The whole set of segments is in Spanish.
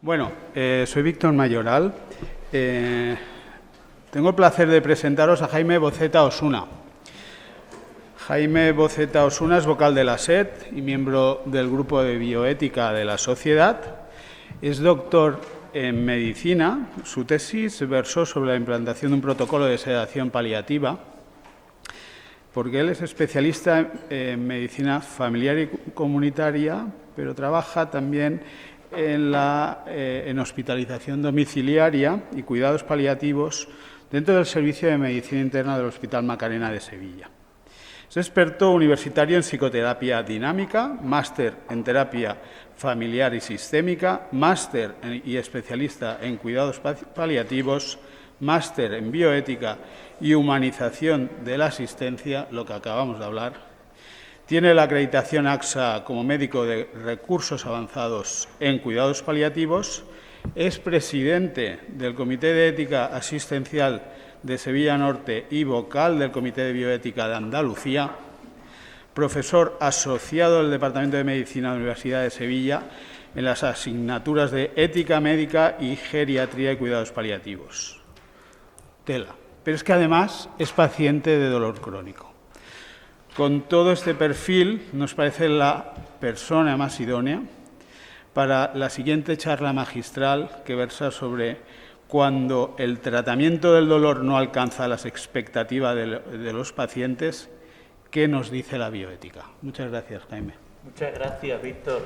Bueno, soy Víctor Mayoral. Tengo el placer de presentaros a Jaime Boceta Osuna. Jaime Boceta Osuna es vocal de la SED y miembro del Grupo de Bioética de la Sociedad. Es doctor en medicina. Su tesis versó sobre la implantación de un protocolo de sedación paliativa, porque él es especialista en medicina familiar y comunitaria, pero trabaja también en hospitalización domiciliaria y cuidados paliativos dentro del Servicio de Medicina Interna del Hospital Macarena de Sevilla. Es experto universitario en psicoterapia dinámica, máster en terapia familiar y sistémica, máster y especialista en cuidados paliativos, máster en bioética y humanización de la asistencia, lo que acabamos de hablar. Tiene la acreditación AXA como médico de recursos avanzados en cuidados paliativos. Es presidente del Comité de Ética Asistencial de Sevilla Norte y vocal del Comité de Bioética de Andalucía. Profesor asociado del Departamento de Medicina de la Universidad de Sevilla en las asignaturas de Ética Médica y Geriatría y Cuidados Paliativos. Tela. Pero es que además es paciente de dolor crónico. Con todo este perfil, nos parece la persona más idónea para la siguiente charla magistral que versa sobre cuando el tratamiento del dolor no alcanza las expectativas de los pacientes, ¿qué nos dice la bioética? Muchas gracias, Jaime. Muchas gracias, Víctor.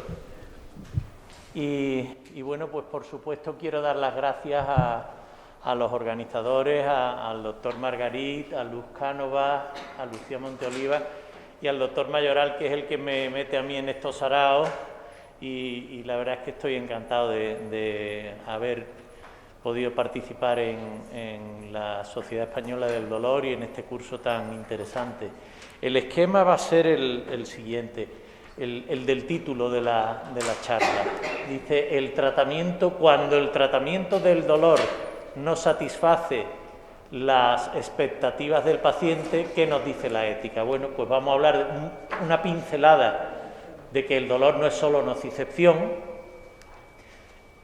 Y bueno, pues por supuesto quiero dar las gracias a los organizadores, al doctor Margarit, a Luz Cánovas, a Lucía Monteoliva y al doctor Mayoral, que es el que me mete a mí en estos saraos, y la verdad es que estoy encantado de haber podido participar en la Sociedad Española del Dolor y en este curso tan interesante. El esquema va a ser el siguiente, el del título de la charla. Dice, cuando el tratamiento del dolor no satisface las expectativas del paciente, ¿qué nos dice la ética? Bueno, pues vamos a hablar de una pincelada de que el dolor no es solo nocicepción.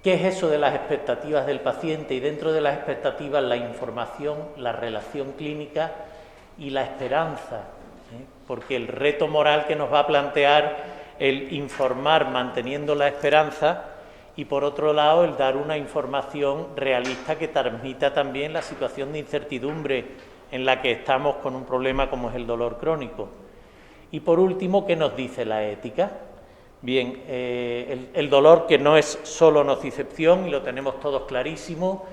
¿Qué es eso de las expectativas del paciente? Y dentro de las expectativas, la información, la relación clínica y la esperanza, porque el reto moral que nos va a plantear el informar manteniendo la esperanza, y por otro lado el dar una información realista que transmita también la situación de incertidumbre en la que estamos con un problema como es el dolor crónico. Y por último, ¿qué nos dice la ética? Bien, el dolor, que no es solo nocicepción, y lo tenemos todos clarísimo,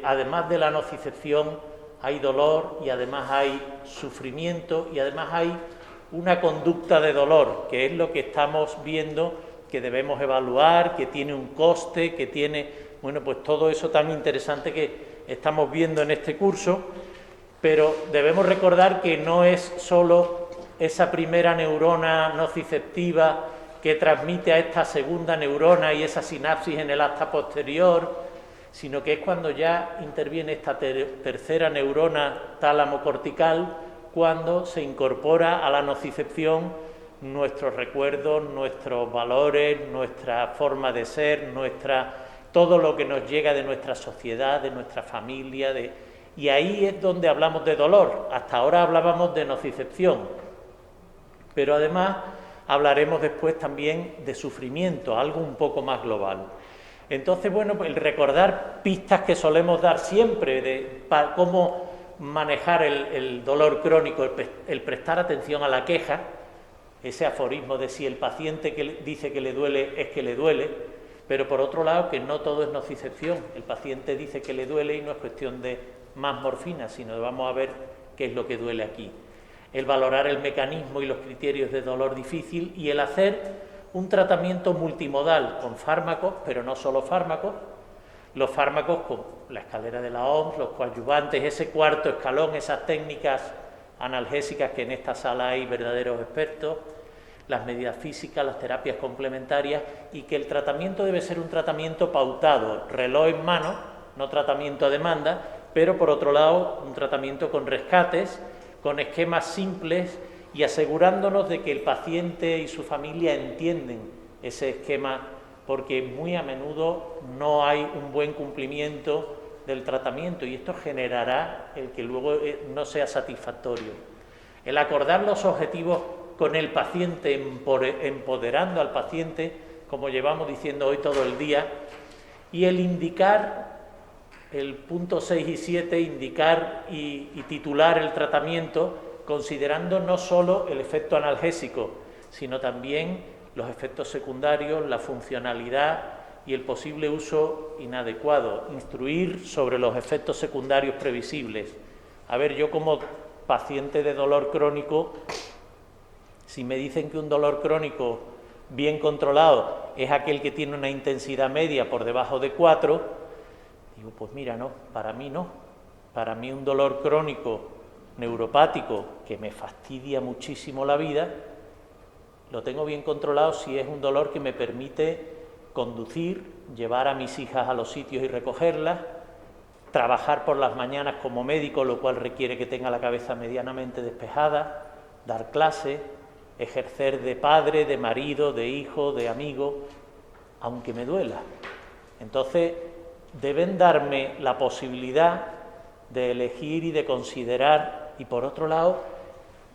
además de la nocicepción hay dolor, y además hay sufrimiento, y además hay una conducta de dolor, que es lo que estamos viendo, que debemos evaluar, que tiene un coste, que tiene, bueno, pues todo eso tan interesante que estamos viendo en este curso, pero debemos recordar que no es solo esa primera neurona nociceptiva que transmite a esta segunda neurona y esa sinapsis en el acta posterior, sino que es cuando ya interviene esta tercera neurona tálamo-cortical, cuando se incorpora a la nocicepción nuestros recuerdos, nuestros valores, nuestra forma de ser, todo lo que nos llega de nuestra sociedad, de nuestra familia, y ahí es donde hablamos de dolor. Hasta ahora hablábamos de nocicepción, pero además hablaremos después también de sufrimiento, algo un poco más global. Entonces, bueno, pues el recordar pistas que solemos dar siempre de cómo manejar el dolor crónico, el prestar atención a la queja, ese aforismo de si el paciente que dice que le duele es que le duele, pero por otro lado que no todo es nocicepción. El paciente dice que le duele y no es cuestión de más morfina, sino de vamos a ver qué es lo que duele aquí. El valorar el mecanismo y los criterios de dolor difícil, y el hacer un tratamiento multimodal con fármacos, pero no solo fármacos. Los fármacos con la escalera de la OMS, los coadyuvantes, ese cuarto escalón, esas técnicas analgésicas que en esta sala hay verdaderos expertos, las medidas físicas, las terapias complementarias, y que el tratamiento debe ser un tratamiento pautado, reloj en mano, no tratamiento a demanda, pero por otro lado un tratamiento con rescates, con esquemas simples y asegurándonos de que el paciente y su familia entienden ese esquema porque muy a menudo no hay un buen cumplimiento del tratamiento y esto generará el que luego no sea satisfactorio. El acordar los objetivos con el paciente, empoderando al paciente, como llevamos diciendo hoy todo el día, y el indicar, el punto 6 y 7, indicar y titular el tratamiento, considerando no solo el efecto analgésico, sino también los efectos secundarios, la funcionalidad y el posible uso inadecuado. Instruir sobre los efectos secundarios previsibles. A ver, yo como paciente de dolor crónico, si me dicen que un dolor crónico bien controlado es aquel que tiene una intensidad media por debajo de 4, digo, pues mira, no, para mí no. Para mí un dolor crónico neuropático que me fastidia muchísimo la vida, lo tengo bien controlado si es un dolor que me permite conducir, llevar a mis hijas a los sitios y recogerlas, trabajar por las mañanas como médico, lo cual requiere que tenga la cabeza medianamente despejada, dar clase, ejercer de padre, de marido, de hijo, de amigo, aunque me duela. Entonces, deben darme la posibilidad de elegir y de considerar, y por otro lado,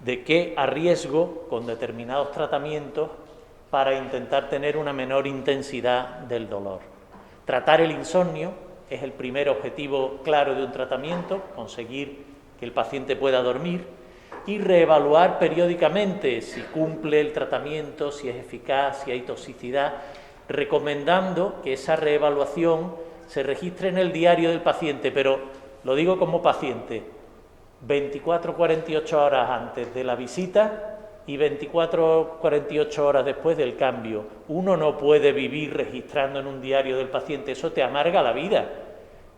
de qué arriesgo con determinados tratamientos para intentar tener una menor intensidad del dolor. Tratar el insomnio es el primer objetivo claro de un tratamiento, conseguir que el paciente pueda dormir, y reevaluar periódicamente si cumple el tratamiento, si es eficaz, si hay toxicidad, recomendando que esa reevaluación se registre en el diario del paciente, pero lo digo como paciente, 24-48 horas antes de la visita y 24-48 horas después del cambio. Uno no puede vivir registrando en un diario del paciente, eso te amarga la vida.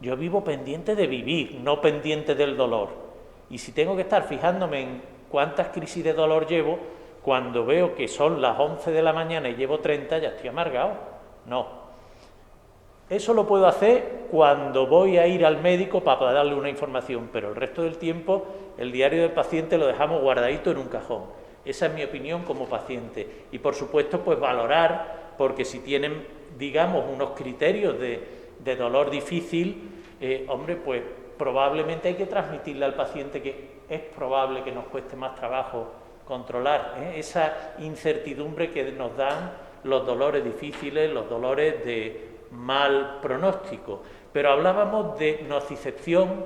Yo vivo pendiente de vivir, no pendiente del dolor. Y si tengo que estar fijándome en cuántas crisis de dolor llevo, cuando veo que son las 11 de la mañana y llevo 30, ya estoy amargado. No. Eso lo puedo hacer cuando voy a ir al médico para darle una información, pero el resto del tiempo el diario del paciente lo dejamos guardadito en un cajón. Esa es mi opinión como paciente. Y por supuesto, pues valorar, porque si tienen, digamos, unos criterios de dolor difícil, hombre, pues probablemente hay que transmitirle al paciente que es probable que nos cueste más trabajo controlar esa incertidumbre que nos dan los dolores difíciles, los dolores de mal pronóstico. Pero hablábamos de nocicepción,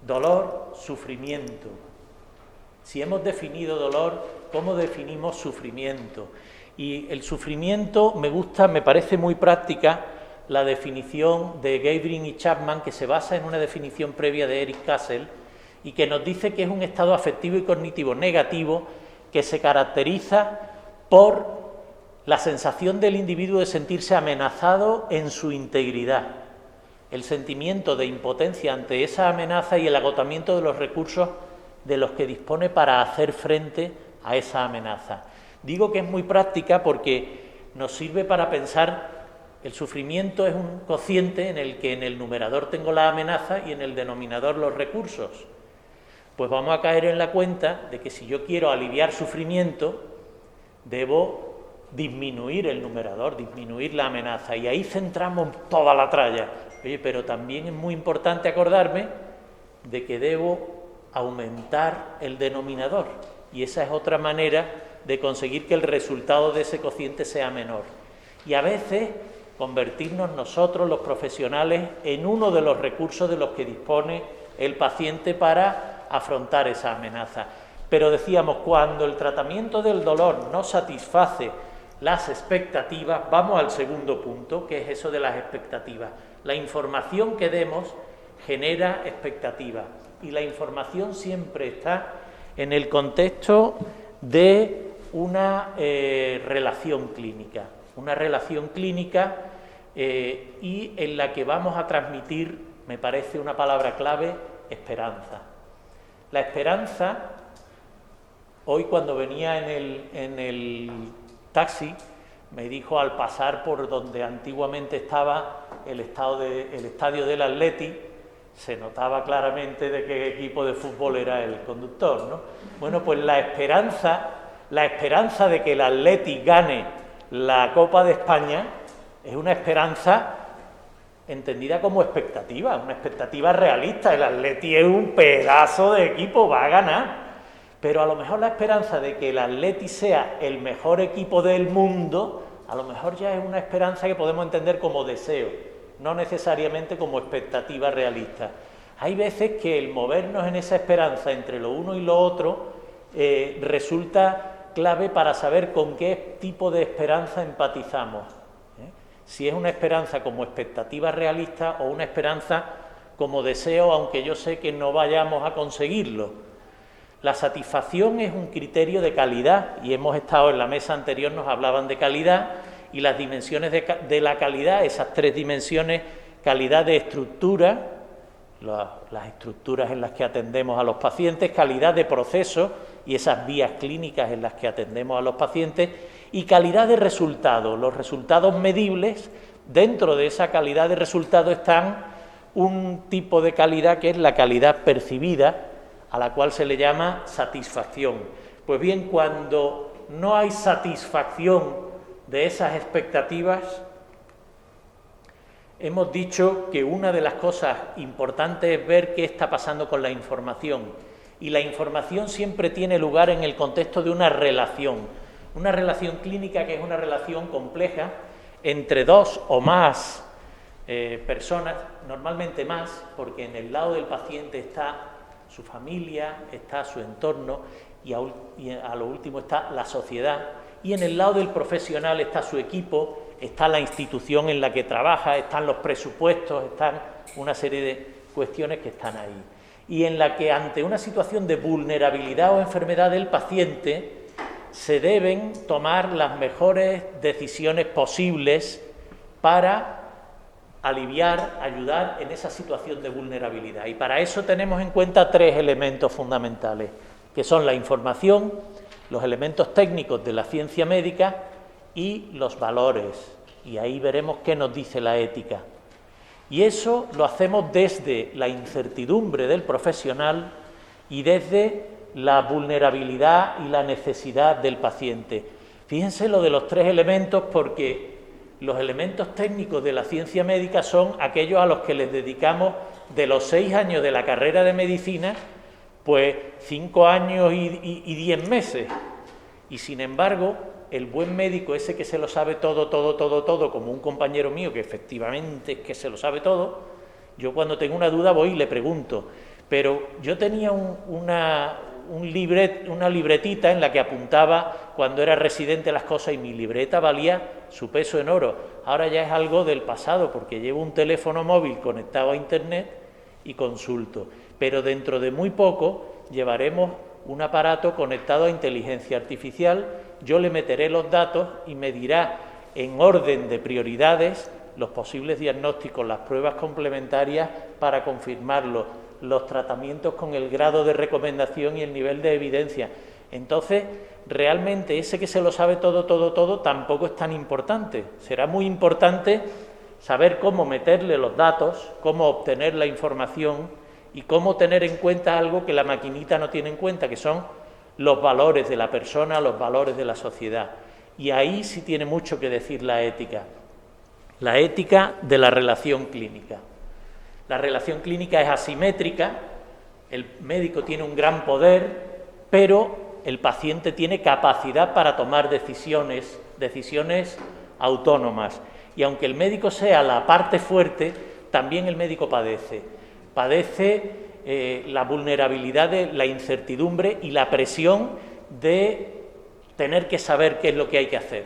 dolor, sufrimiento. Si hemos definido dolor, ¿cómo definimos sufrimiento? Y el sufrimiento me parece muy práctica la definición de Gabrin y Chapman, que se basa en una definición previa de Eric Kassel y que nos dice que es un estado afectivo y cognitivo negativo que se caracteriza por la sensación del individuo de sentirse amenazado en su integridad, el sentimiento de impotencia ante esa amenaza y el agotamiento de los recursos de los que dispone para hacer frente a esa amenaza. Digo que es muy práctica porque nos sirve para pensar. El sufrimiento es un cociente en el que en el numerador tengo la amenaza y en el denominador los recursos. Pues vamos a caer en la cuenta de que si yo quiero aliviar sufrimiento, debo disminuir el numerador, disminuir la amenaza, y ahí centramos toda la tralla. Oye, pero también es muy importante acordarme de que debo aumentar el denominador, y esa es otra manera de conseguir que el resultado de ese cociente sea menor. Y a veces convertirnos nosotros, los profesionales, en uno de los recursos de los que dispone el paciente para afrontar esa amenaza. Pero decíamos, cuando el tratamiento del dolor no satisface las expectativas, vamos al segundo punto, que es eso de las expectativas. La información que demos genera expectativas y la información siempre está en el contexto de una relación clínica. Una relación clínica y en la que vamos a transmitir, me parece una palabra clave, esperanza. La esperanza, hoy cuando venía en el taxi, me dijo al pasar por donde antiguamente estaba el estadio del Atleti, se notaba claramente de qué equipo de fútbol era el conductor, ¿no? Bueno, pues la esperanza de que el Atleti gane la Copa de España es una esperanza entendida como expectativa, una expectativa realista. El Atleti es un pedazo de equipo, va a ganar, pero a lo mejor la esperanza de que el Atleti sea el mejor equipo del mundo, a lo mejor ya es una esperanza que podemos entender como deseo, no necesariamente como expectativa realista. Hay veces que el movernos en esa esperanza entre lo uno y lo otro resulta clave para saber con qué tipo de esperanza empatizamos. Si es una esperanza como expectativa realista o una esperanza como deseo, aunque yo sé que no vayamos a conseguirlo. La satisfacción es un criterio de calidad, y hemos estado en la mesa anterior, nos hablaban de calidad, y las dimensiones de la calidad, esas tres dimensiones: calidad de estructura, las estructuras en las que atendemos a los pacientes; calidad de proceso, y esas vías clínicas en las que atendemos a los pacientes; y calidad de resultados, los resultados medibles. Dentro de esa calidad de resultados están un tipo de calidad que es la calidad percibida, a la cual se le llama satisfacción. Pues bien, cuando no hay satisfacción de esas expectativas, hemos dicho que una de las cosas importantes es ver qué está pasando con la información. Y la información siempre tiene lugar en el contexto de una relación clínica, que es una relación compleja entre dos o más personas, normalmente más, porque en el lado del paciente está su familia, está su entorno y a lo último está la sociedad, y en el lado del profesional está su equipo, está la institución en la que trabaja, están los presupuestos, están una serie de cuestiones que están ahí, y en la que ante una situación de vulnerabilidad o enfermedad del paciente se deben tomar las mejores decisiones posibles para aliviar, ayudar en esa situación de vulnerabilidad. Y para eso tenemos en cuenta tres elementos fundamentales, que son la información, los elementos técnicos de la ciencia médica y los valores. Y ahí veremos qué nos dice la ética. Y eso lo hacemos desde la incertidumbre del profesional y desde la vulnerabilidad y la necesidad del paciente. Fíjense lo de los tres elementos, porque los elementos técnicos de la ciencia médica son aquellos a los que les dedicamos de los 6 años de la carrera de medicina, pues 5 años y 10 meses. Y sin embargo, el buen médico, ese que se lo sabe todo, como un compañero mío que efectivamente es que se lo sabe todo, yo cuando tengo una duda voy y le pregunto. Pero yo tenía una libretita en la que apuntaba cuando era residente las cosas, y mi libreta valía su peso en oro. Ahora ya es algo del pasado, porque llevo un teléfono móvil conectado a internet y consulto. Pero dentro de muy poco llevaremos un aparato conectado a inteligencia artificial. Yo le meteré los datos y me dirá en orden de prioridades los posibles diagnósticos, las pruebas complementarias para confirmarlo, los tratamientos con el grado de recomendación y el nivel de evidencia. Entonces, realmente ese que se lo sabe todo, tampoco es tan importante. Será muy importante saber cómo meterle los datos, cómo obtener la información y cómo tener en cuenta algo que la maquinita no tiene en cuenta, que son los valores de la persona, los valores de la sociedad. Y ahí sí tiene mucho que decir la ética de la relación clínica. La relación clínica es asimétrica, el médico tiene un gran poder, pero el paciente tiene capacidad para tomar decisiones autónomas. Y aunque el médico sea la parte fuerte, también el médico padece la vulnerabilidad de la incertidumbre y la presión de tener que saber qué es lo que hay que hacer.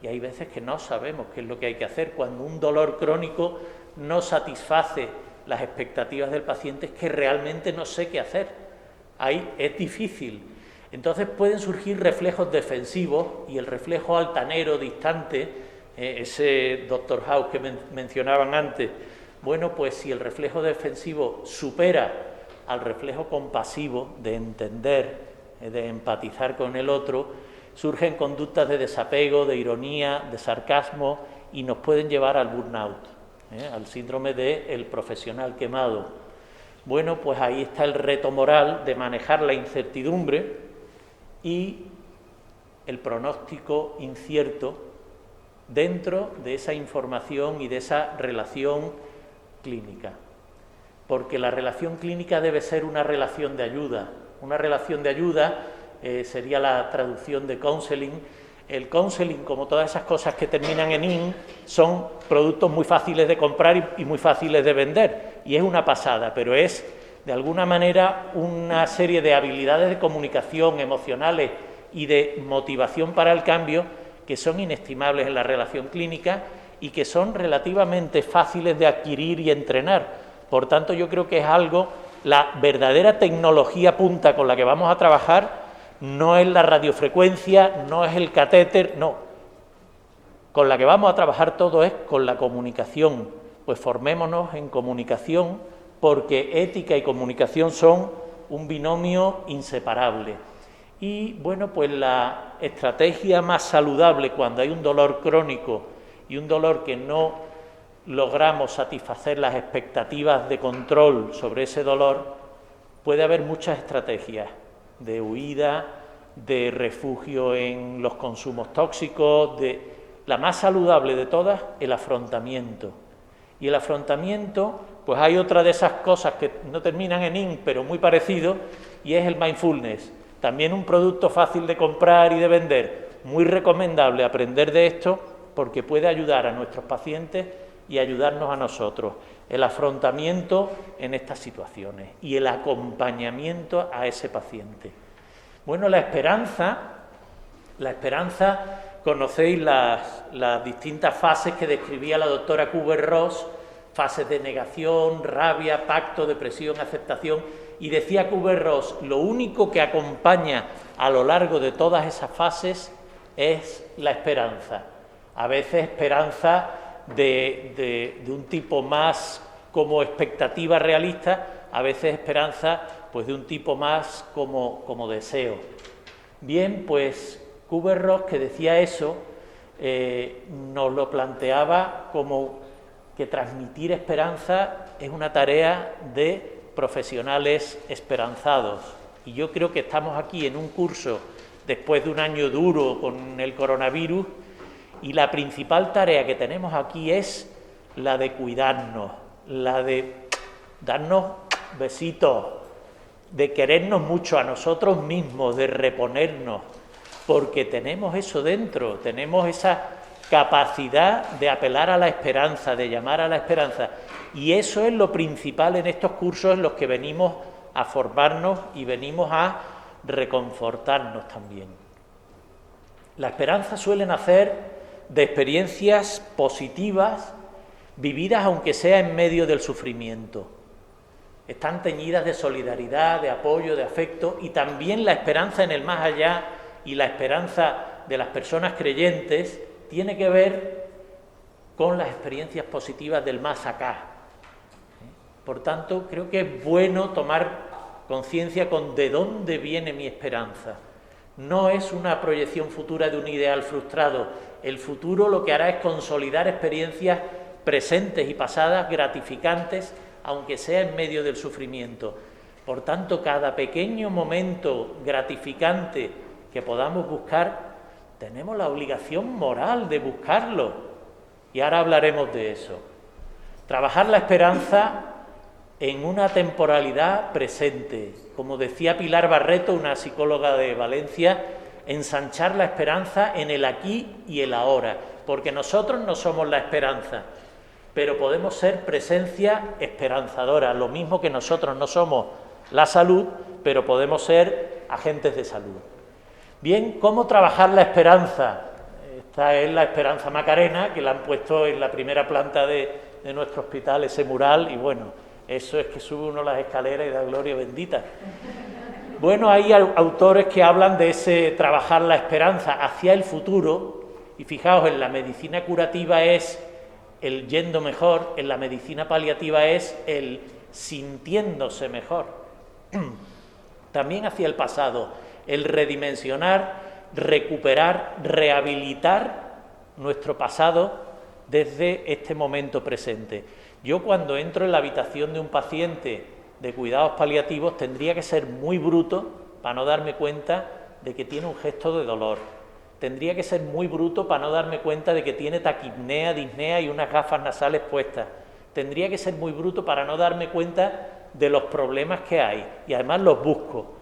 Y hay veces que no sabemos qué es lo que hay que hacer. Cuando un dolor crónico no satisface las expectativas del paciente, es que realmente no sé qué hacer. Ahí es difícil. Entonces pueden surgir reflejos defensivos, y el reflejo altanero, distante, ese Dr. House que mencionaban antes, bueno, pues si el reflejo defensivo supera al reflejo compasivo, de entender, de empatizar con el otro, surgen conductas de desapego, de ironía, de sarcasmo, y nos pueden llevar al burnout, al síndrome del profesional quemado. Bueno, pues ahí está el reto moral de manejar la incertidumbre y el pronóstico incierto dentro de esa información y de esa relación clínica. Porque la relación clínica debe ser una relación de ayuda. Una relación de ayuda sería la traducción de counseling. El counseling, como todas esas cosas que terminan en -ing, son productos muy fáciles de comprar y muy fáciles de vender. Y es una pasada, pero es, de alguna manera, una serie de habilidades de comunicación emocionales y de motivación para el cambio que son inestimables en la relación clínica y que son relativamente fáciles de adquirir y entrenar. Por tanto, yo creo que es algo, la verdadera tecnología punta con la que vamos a trabajar no es la radiofrecuencia, no es el catéter, no. Con la que vamos a trabajar todo es con la comunicación. Pues formémonos en comunicación, porque ética y comunicación son un binomio inseparable. Y bueno, pues la estrategia más saludable cuando hay un dolor crónico y un dolor que no logramos satisfacer las expectativas de control sobre ese dolor, puede haber muchas estrategias de huida, de refugio en los consumos tóxicos, la más saludable de todas, el afrontamiento. Y el afrontamiento, pues hay otra de esas cosas que no terminan en -ing, pero muy parecido, y es el mindfulness. También un producto fácil de comprar y de vender, muy recomendable aprender de esto porque puede ayudar a nuestros pacientes y ayudarnos a nosotros. El afrontamiento en estas situaciones y el acompañamiento a ese paciente. Bueno, la esperanza, conocéis las distintas fases que describía la doctora Kübler-Ross, fases de negación, rabia, pacto, depresión, aceptación. Y decía Kübler-Ross, lo único que acompaña a lo largo de todas esas fases es la esperanza. A veces esperanza de un tipo más como expectativa realista, a veces esperanza pues de un tipo más como deseo. Bien, pues Kübler-Ross, que decía eso, nos lo planteaba como que transmitir esperanza es una tarea de profesionales esperanzados. Y yo creo que estamos aquí en un curso después de un año duro con el coronavirus y la principal tarea que tenemos aquí es la de cuidarnos, la de darnos besitos, de querernos mucho a nosotros mismos, de reponernos, porque tenemos eso dentro, tenemos esa capacidad de apelar a la esperanza, de llamar a la esperanza. Y eso es lo principal en estos cursos en los que venimos a formarnos y venimos a reconfortarnos también. La esperanza suele nacer de experiencias positivas vividas aunque sea en medio del sufrimiento. Están teñidas de solidaridad, de apoyo, de afecto y también la esperanza en el más allá y la esperanza de las personas creyentes tiene que ver con las experiencias positivas del más acá. Por tanto, creo que es bueno tomar conciencia con de dónde viene mi esperanza. No es una proyección futura de un ideal frustrado. El futuro lo que hará es consolidar experiencias presentes y pasadas gratificantes, aunque sea en medio del sufrimiento. Por tanto, cada pequeño momento gratificante que podamos buscar, tenemos la obligación moral de buscarlo. Y ahora hablaremos de eso. Trabajar la esperanza en una temporalidad presente. Como decía Pilar Barreto, una psicóloga de Valencia, ensanchar la esperanza en el aquí y el ahora, porque nosotros no somos la esperanza, pero podemos ser presencia esperanzadora, lo mismo que nosotros no somos la salud, pero podemos ser agentes de salud. Bien, ¿cómo trabajar la esperanza? Esta es la Esperanza Macarena, que la han puesto en la primera planta de nuestro hospital, ese mural, y bueno, eso es que sube uno las escaleras y da gloria bendita. Bueno, hay autores que hablan de ese trabajar la esperanza hacia el futuro, y fijaos, en la medicina curativa es el yendo mejor, en la medicina paliativa es el sintiéndose mejor. También hacia el pasado, el redimensionar, recuperar, rehabilitar nuestro pasado desde este momento presente. Yo cuando entro en la habitación de un paciente de cuidados paliativos tendría que ser muy bruto para no darme cuenta de que tiene un gesto de dolor, Tendría que ser muy bruto para no darme cuenta de que tiene taquipnea, disnea y unas gafas nasales puestas. Tendría que ser muy bruto para no darme cuenta de los problemas que hay, y además los busco.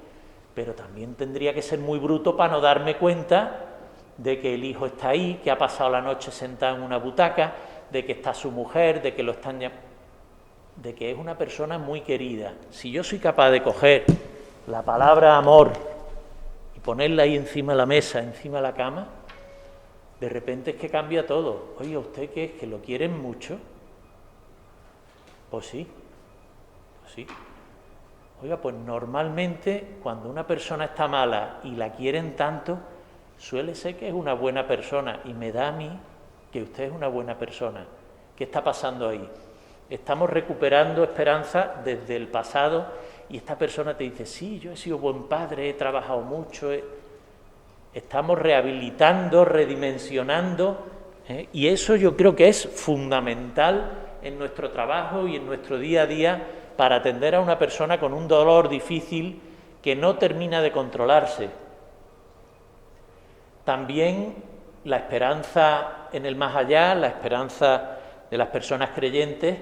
Pero también tendría que ser muy bruto para no darme cuenta de que el hijo está ahí, que ha pasado la noche sentado en una butaca, de que está su mujer, de que lo están de que es una persona muy querida. Si yo soy capaz de coger la palabra amor y ponerla ahí encima de la mesa, encima de la cama, de repente es que cambia todo. Oye, ¿usted qué es? ¿Que lo quieren mucho? Pues sí, pues sí. Oiga, pues normalmente cuando una persona está mala y la quieren tanto, suele ser que es una buena persona, y me da a mí que usted es una buena persona. ¿Qué está pasando ahí? Estamos recuperando esperanza desde el pasado, y esta persona te dice, sí, yo he sido buen padre, he trabajado mucho, estamos rehabilitando, redimensionando, y eso yo creo que es fundamental en nuestro trabajo y en nuestro día a día para atender a una persona con un dolor difícil que no termina de controlarse. También la esperanza en el más allá, la esperanza de las personas creyentes,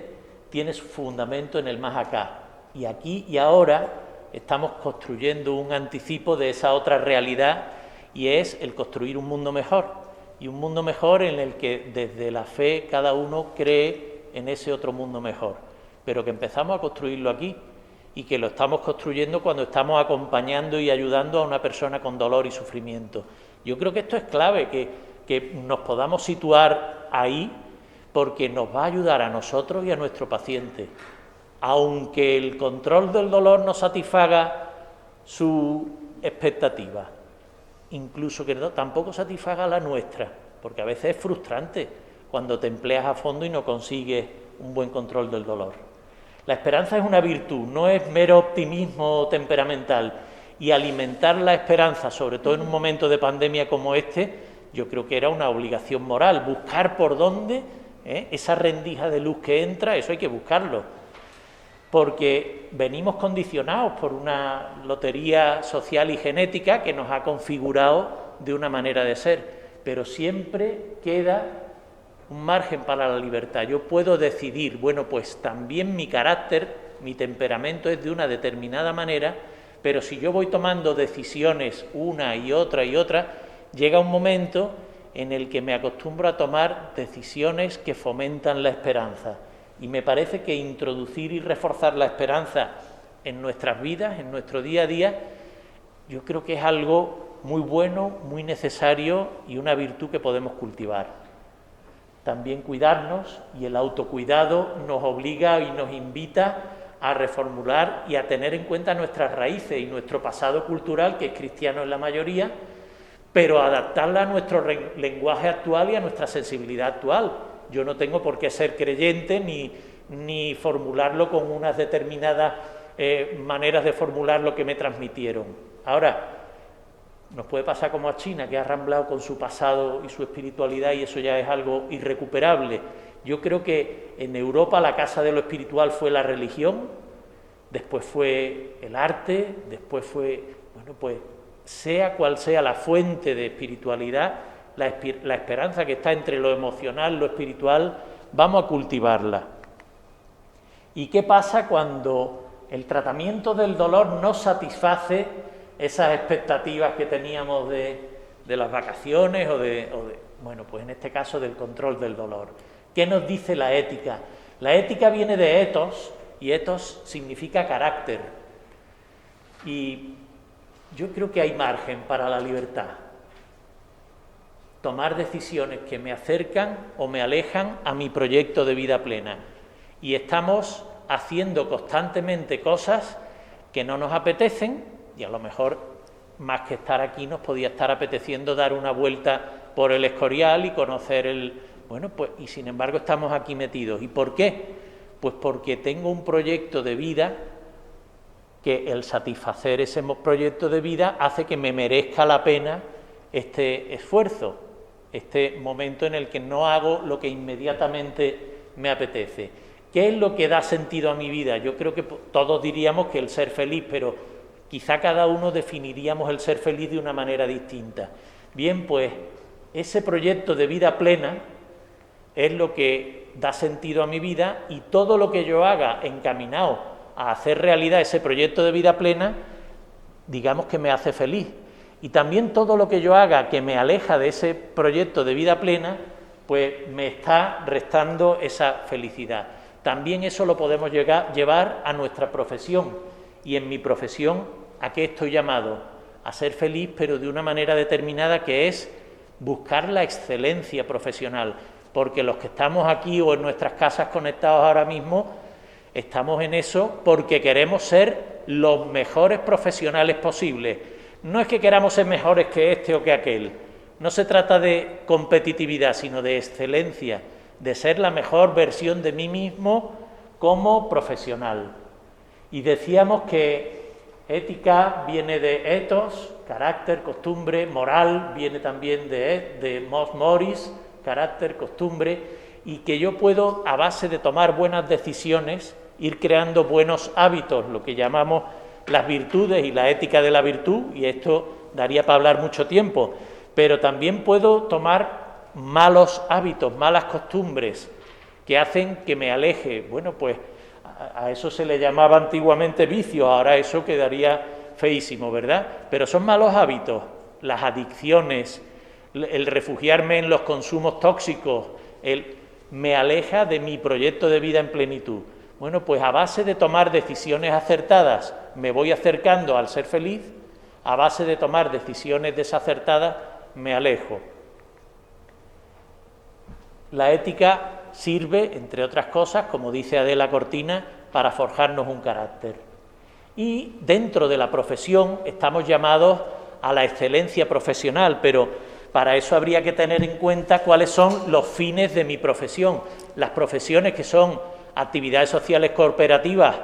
tiene su fundamento en el más acá. Y aquí y ahora estamos construyendo un anticipo de esa otra realidad, y es el construir un mundo mejor. Y un mundo mejor en el que desde la fe cada uno cree en ese otro mundo mejor. Pero que empezamos a construirlo aquí, y que lo estamos construyendo cuando estamos acompañando y ayudando a una persona con dolor y sufrimiento. Yo creo que esto es clave, que nos podamos situar ahí, porque nos va a ayudar a nosotros y a nuestro paciente. Aunque el control del dolor no satisfaga su expectativa, incluso que tampoco satisfaga la nuestra, porque a veces es frustrante cuando te empleas a fondo y no consigues un buen control del dolor. La esperanza es una virtud, no es mero optimismo temperamental, y alimentar la esperanza, sobre todo en un momento de pandemia como este, yo creo que era una obligación moral, buscar por dónde, esa rendija de luz que entra, eso hay que buscarlo, porque venimos condicionados por una lotería social y genética que nos ha configurado de una manera de ser, pero siempre queda un margen para la libertad. Yo puedo decidir, bueno, pues también mi carácter, mi temperamento es de una determinada manera, pero si yo voy tomando decisiones una y otra, llega un momento en el que me acostumbro a tomar decisiones que fomentan la esperanza. Y me parece que introducir y reforzar la esperanza en nuestras vidas, en nuestro día a día, yo creo que es algo muy bueno, muy necesario y una virtud que podemos cultivar. También cuidarnos, y el autocuidado nos obliga y nos invita a reformular y a tener en cuenta nuestras raíces y nuestro pasado cultural, que es cristiano en la mayoría, pero adaptarla a nuestro lenguaje actual y a nuestra sensibilidad actual. Yo no tengo por qué ser creyente ni formularlo con unas determinadas maneras de formular lo que me transmitieron. Ahora, nos puede pasar como a China, que ha arramblado con su pasado y su espiritualidad, y eso ya es algo irrecuperable. Yo creo que en Europa la casa de lo espiritual fue la religión, después fue el arte, después fue, bueno, pues sea cual sea la fuente de espiritualidad, la esperanza que está entre lo emocional, lo espiritual, vamos a cultivarla. ¿Y qué pasa cuando el tratamiento del dolor no satisface esas expectativas que teníamos de las vacaciones o de, bueno, pues en este caso del control del dolor? ¿Qué nos dice la ética? La ética viene de ethos, y ethos significa carácter. Y yo creo que hay margen para la libertad. Tomar decisiones que me acercan o me alejan a mi proyecto de vida plena. Y estamos haciendo constantemente cosas que no nos apetecen, y a lo mejor, más que estar aquí, nos podía estar apeteciendo dar una vuelta por el Escorial y conocer el... Bueno, pues, y sin embargo estamos aquí metidos. ¿Y por qué? Pues porque tengo un proyecto de vida que el satisfacer ese proyecto de vida hace que me merezca la pena este esfuerzo, este momento en el que no hago lo que inmediatamente me apetece. ¿Qué es lo que da sentido a mi vida? Yo creo que todos diríamos que el ser feliz, pero quizá cada uno definiríamos el ser feliz de una manera distinta. Bien, pues ese proyecto de vida plena es lo que da sentido a mi vida, y todo lo que yo haga encaminado a hacer realidad ese proyecto de vida plena, digamos que me hace feliz. Y también todo lo que yo haga que me aleja de ese proyecto de vida plena, pues me está restando esa felicidad. También eso lo podemos llevar a nuestra profesión. Y en mi profesión, ¿a qué estoy llamado? A ser feliz, pero de una manera determinada, que es buscar la excelencia profesional. Porque los que estamos aquí o en nuestras casas conectados ahora mismo, estamos en eso porque queremos ser los mejores profesionales posibles. No es que queramos ser mejores que este o que aquel. No se trata de competitividad, sino de excelencia, de ser la mejor versión de mí mismo como profesional. Y decíamos que ética viene de ethos, carácter, costumbre; moral viene también de mos moris, carácter, costumbre, y que yo puedo, a base de tomar buenas decisiones, ir creando buenos hábitos, lo que llamamos las virtudes y la ética de la virtud, y esto daría para hablar mucho tiempo, pero también puedo tomar malos hábitos, malas costumbres, que hacen que me aleje. Bueno, pues a eso se le llamaba antiguamente vicio, ahora eso quedaría feísimo, ¿verdad? Pero son malos hábitos, las adicciones, el refugiarme en los consumos tóxicos, me aleja de mi proyecto de vida en plenitud. Bueno, pues a base de tomar decisiones acertadas me voy acercando al ser feliz, a base de tomar decisiones desacertadas me alejo. La ética sirve, entre otras cosas, como dice Adela Cortina, para forjarnos un carácter. Y dentro de la profesión estamos llamados a la excelencia profesional, pero para eso habría que tener en cuenta cuáles son los fines de mi profesión. Las profesiones que son actividades sociales cooperativas,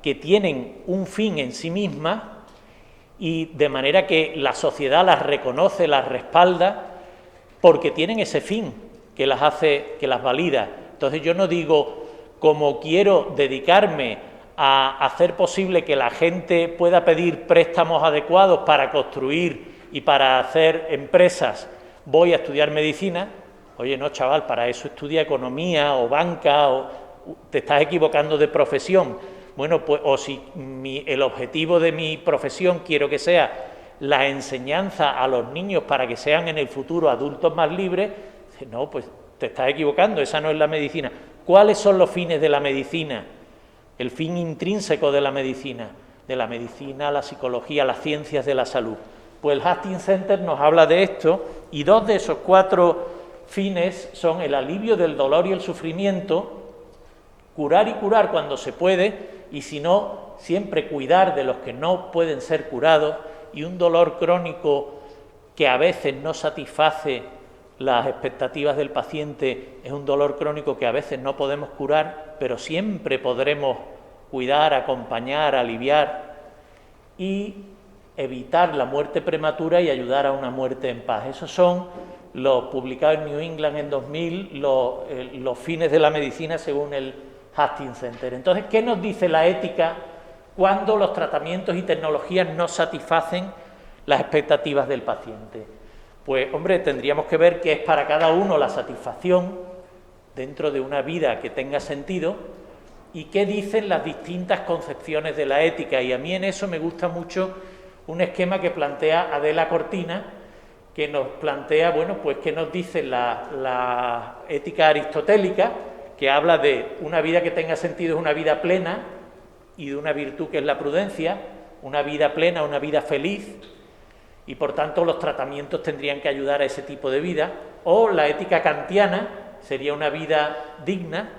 que tienen un fin en sí mismas, y de manera que la sociedad las reconoce, las respalda, porque tienen ese fin que las hace, que las valida. Entonces yo no digo, como quiero dedicarme a hacer posible que la gente pueda pedir préstamos adecuados para construir y para hacer empresas, voy a estudiar medicina. Oye, no, chaval, para eso estudia economía o banca, o te estás equivocando de profesión. Bueno, pues, o si el objetivo de mi profesión quiero que sea la enseñanza a los niños para que sean en el futuro adultos más libres, no, pues te estás equivocando, esa no es la medicina. ¿Cuáles son los fines de la medicina? El fin intrínseco de la medicina, la psicología, las ciencias de la salud. Pues el Hastings Center nos habla de esto, y dos de esos 4 fines son el alivio del dolor y el sufrimiento, curar y curar cuando se puede, y si no, siempre cuidar de los que no pueden ser curados, y un dolor crónico que a veces no satisface las expectativas del paciente, es un dolor crónico que a veces no podemos curar, pero siempre podremos cuidar, acompañar, aliviar y evitar la muerte prematura y ayudar a una muerte en paz. Esos son los publicados en New England en 2000, los fines de la medicina según el Hastings Center. Entonces, ¿qué nos dice la ética cuando los tratamientos y tecnologías no satisfacen las expectativas del paciente? Pues, hombre, tendríamos que ver qué es para cada uno la satisfacción dentro de una vida que tenga sentido y qué dicen las distintas concepciones de la ética. Y a mí en eso me gusta mucho un esquema que plantea Adela Cortina, que nos plantea, bueno, pues qué nos dice la ética aristotélica, que habla de una vida que tenga sentido, es una vida plena, y de una virtud que es la prudencia, una vida plena, una vida feliz, y por tanto los tratamientos tendrían que ayudar a ese tipo de vida. O la ética kantiana sería una vida digna,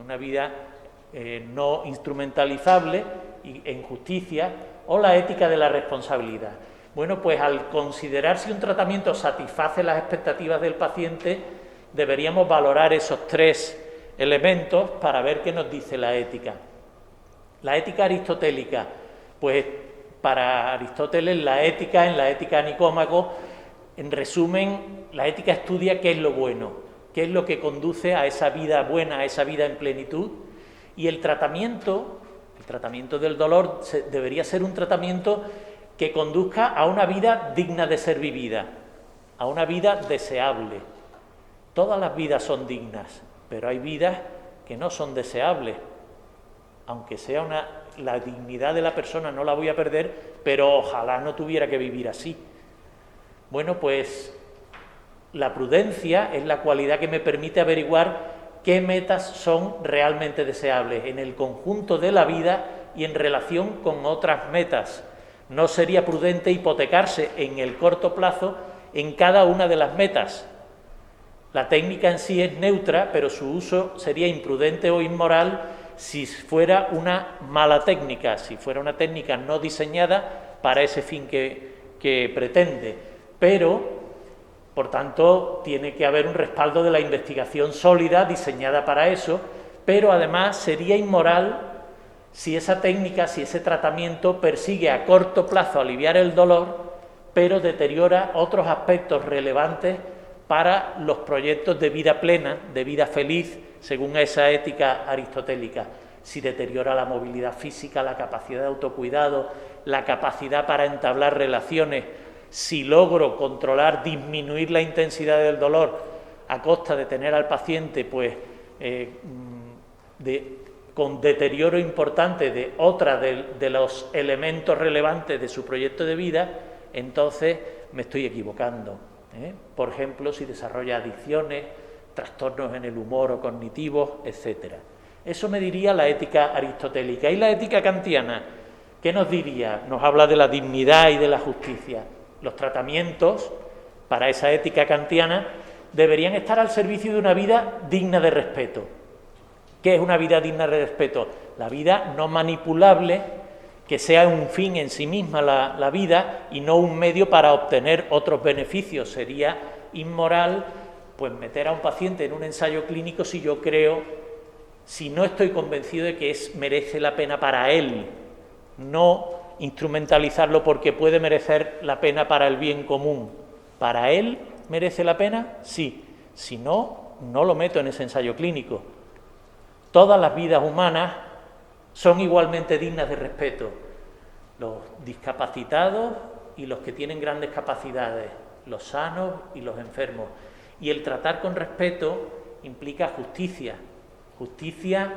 una vida no instrumentalizable y en justicia, o la ética de la responsabilidad. Bueno, pues al considerar si un tratamiento satisface las expectativas del paciente, deberíamos valorar esos 3 elementos para ver qué nos dice la ética. La ética aristotélica, pues para Aristóteles en la ética Nicómaco, en resumen, la ética estudia qué es lo bueno, qué es lo que conduce a esa vida buena, a esa vida en plenitud, y el tratamiento del dolor debería ser un tratamiento que conduzca a una vida digna de ser vivida, a una vida deseable. Todas las vidas son dignas, pero hay vidas que no son deseables. Aunque sea la dignidad de la persona no la voy a perder, pero ojalá no tuviera que vivir así. Bueno, pues la prudencia es la cualidad que me permite averiguar qué metas son realmente deseables en el conjunto de la vida y en relación con otras metas. No sería prudente hipotecarse en el corto plazo en cada una de las metas. La técnica en sí es neutra, pero su uso sería imprudente o inmoral si fuera una mala técnica, si fuera una técnica no diseñada para ese fin que pretende. Pero, por tanto, tiene que haber un respaldo de la investigación sólida diseñada para eso, pero además sería inmoral si esa técnica, si ese tratamiento persigue a corto plazo aliviar el dolor, pero deteriora otros aspectos relevantes para los proyectos de vida plena, de vida feliz, según esa ética aristotélica. Si deteriora la movilidad física, la capacidad de autocuidado, la capacidad para entablar relaciones, si logro controlar, disminuir la intensidad del dolor a costa de tener al paciente pues, con deterioro importante de otra de los elementos relevantes de su proyecto de vida, entonces me estoy equivocando. Por ejemplo, si desarrolla adicciones, trastornos en el humor o cognitivos, etcétera. Eso me diría la ética aristotélica. ¿Y la ética kantiana? ¿Qué nos diría? Nos habla de la dignidad y de la justicia. Los tratamientos, para esa ética kantiana, deberían estar al servicio de una vida digna de respeto. ¿Qué es una vida digna de respeto? La vida no manipulable, que sea un fin en sí misma la vida y no un medio para obtener otros beneficios. Sería inmoral pues meter a un paciente en un ensayo clínico si no estoy convencido de que merece la pena para él, no instrumentalizarlo porque puede merecer la pena para el bien común. ¿Para él merece la pena? Sí. Si no, no lo meto en ese ensayo clínico. Todas las vidas humanas son igualmente dignas de respeto. Los discapacitados y los que tienen grandes capacidades, los sanos y los enfermos. Y el tratar con respeto implica justicia. Justicia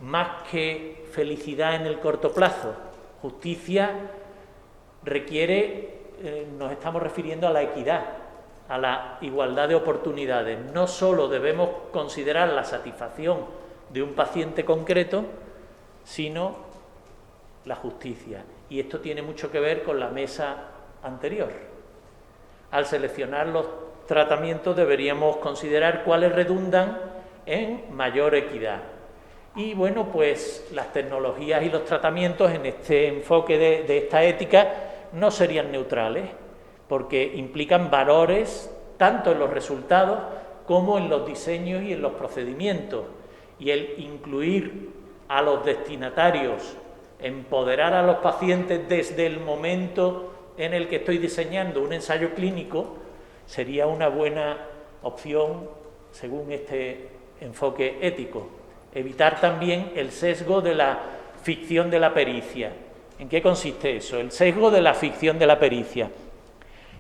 más que felicidad en el corto plazo. Justicia requiere, nos estamos refiriendo a la equidad, a la igualdad de oportunidades. No solo debemos considerar la satisfacción de un paciente concreto, sino la justicia. Y esto tiene mucho que ver con la mesa anterior. Al seleccionar los tratamientos deberíamos considerar cuáles redundan en mayor equidad. Y bueno, pues las tecnologías y los tratamientos en este enfoque de esta ética no serían neutrales, porque implican valores tanto en los resultados como en los diseños y en los procedimientos. Y el incluir a los destinatarios, empoderar a los pacientes desde el momento en el que estoy diseñando un ensayo clínico, sería una buena opción según este enfoque ético. Evitar también el sesgo de la ficción de la pericia. ¿En qué consiste eso? El sesgo de la ficción de la pericia.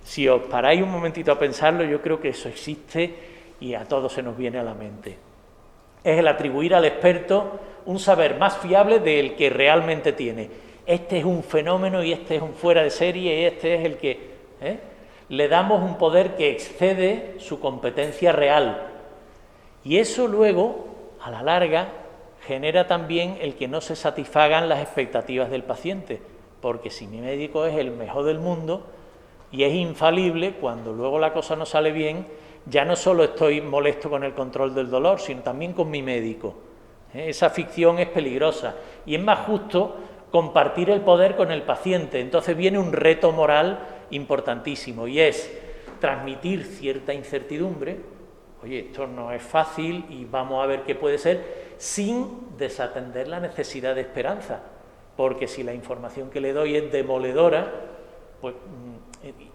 Si os paráis un momentito a pensarlo, yo creo que eso existe y a todos se nos viene a la mente. Es el atribuir al experto un saber más fiable del que realmente tiene. Este es un fenómeno y este es un fuera de serie y este es el que... Le damos un poder que excede su competencia real. Y eso luego, a la larga, genera también el que no se satisfagan las expectativas del paciente. Porque si mi médico es el mejor del mundo y es infalible, cuando luego la cosa no sale bien, ya no solo estoy molesto con el control del dolor, sino también con mi médico. Esa ficción es peligrosa y es más justo compartir el poder con el paciente. Entonces viene un reto moral importantísimo y es transmitir cierta incertidumbre. Oye, esto no es fácil y vamos a ver qué puede ser, sin desatender la necesidad de esperanza, porque si la información que le doy es demoledora, pues...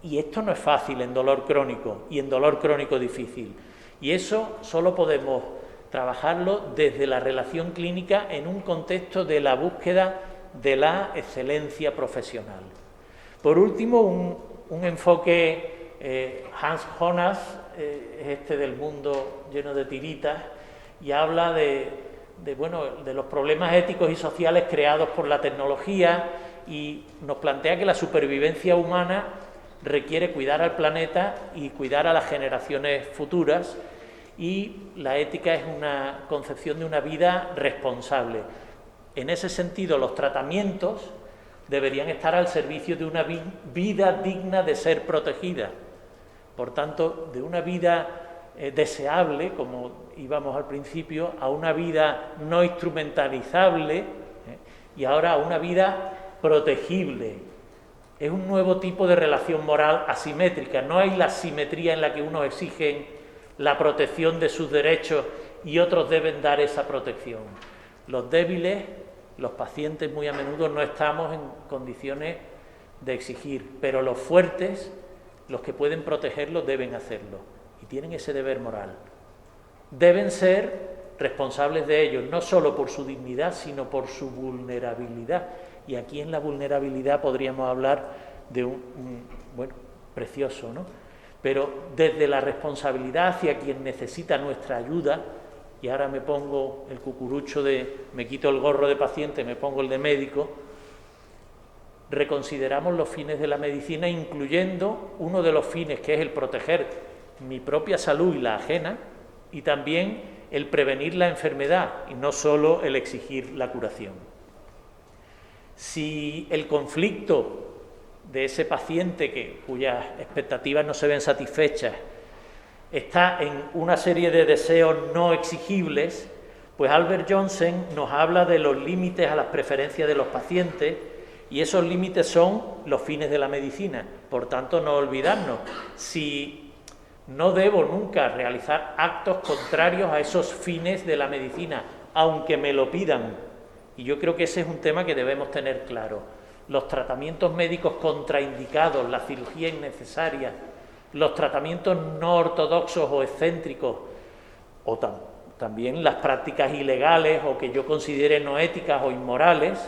Y esto no es fácil en dolor crónico y en dolor crónico difícil. Y eso solo podemos trabajarlo desde la relación clínica en un contexto de la búsqueda de la excelencia profesional. Por último, un enfoque Hans Jonas, este del mundo lleno de tiritas, y habla de los problemas éticos y sociales creados por la tecnología, y nos plantea que la supervivencia humana requiere cuidar al planeta y cuidar a las generaciones futuras, y la ética es una concepción de una vida responsable. En ese sentido, los tratamientos deberían estar al servicio de una vida digna de ser protegida. Por tanto, de una vida deseable, como íbamos al principio, a una vida no instrumentalizable, y ahora a una vida protegible. Es un nuevo tipo de relación moral asimétrica. No hay la simetría en la que unos exigen la protección de sus derechos y otros deben dar esa protección. Los débiles, los pacientes, muy a menudo no estamos en condiciones de exigir, pero los fuertes, los que pueden protegerlos, deben hacerlo y tienen ese deber moral. Deben ser responsables de ellos, no solo por su dignidad, sino por su vulnerabilidad. Y aquí en la vulnerabilidad podríamos hablar de precioso, ¿no? Pero desde la responsabilidad hacia quien necesita nuestra ayuda, y ahora me pongo el cucurucho me quito el gorro de paciente, me pongo el de médico, reconsideramos los fines de la medicina, incluyendo uno de los fines, que es el proteger mi propia salud y la ajena, y también el prevenir la enfermedad, y no solo el exigir la curación. Si el conflicto de ese paciente cuyas expectativas no se ven satisfechas está en una serie de deseos no exigibles, pues Albert Johnson nos habla de los límites a las preferencias de los pacientes, y esos límites son los fines de la medicina. Por tanto, no olvidarnos, si no debo nunca realizar actos contrarios a esos fines de la medicina, aunque me lo pidan. Y yo creo que ese es un tema que debemos tener claro. Los tratamientos médicos contraindicados, la cirugía innecesaria, los tratamientos no ortodoxos o excéntricos, o también las prácticas ilegales o que yo considere no éticas o inmorales,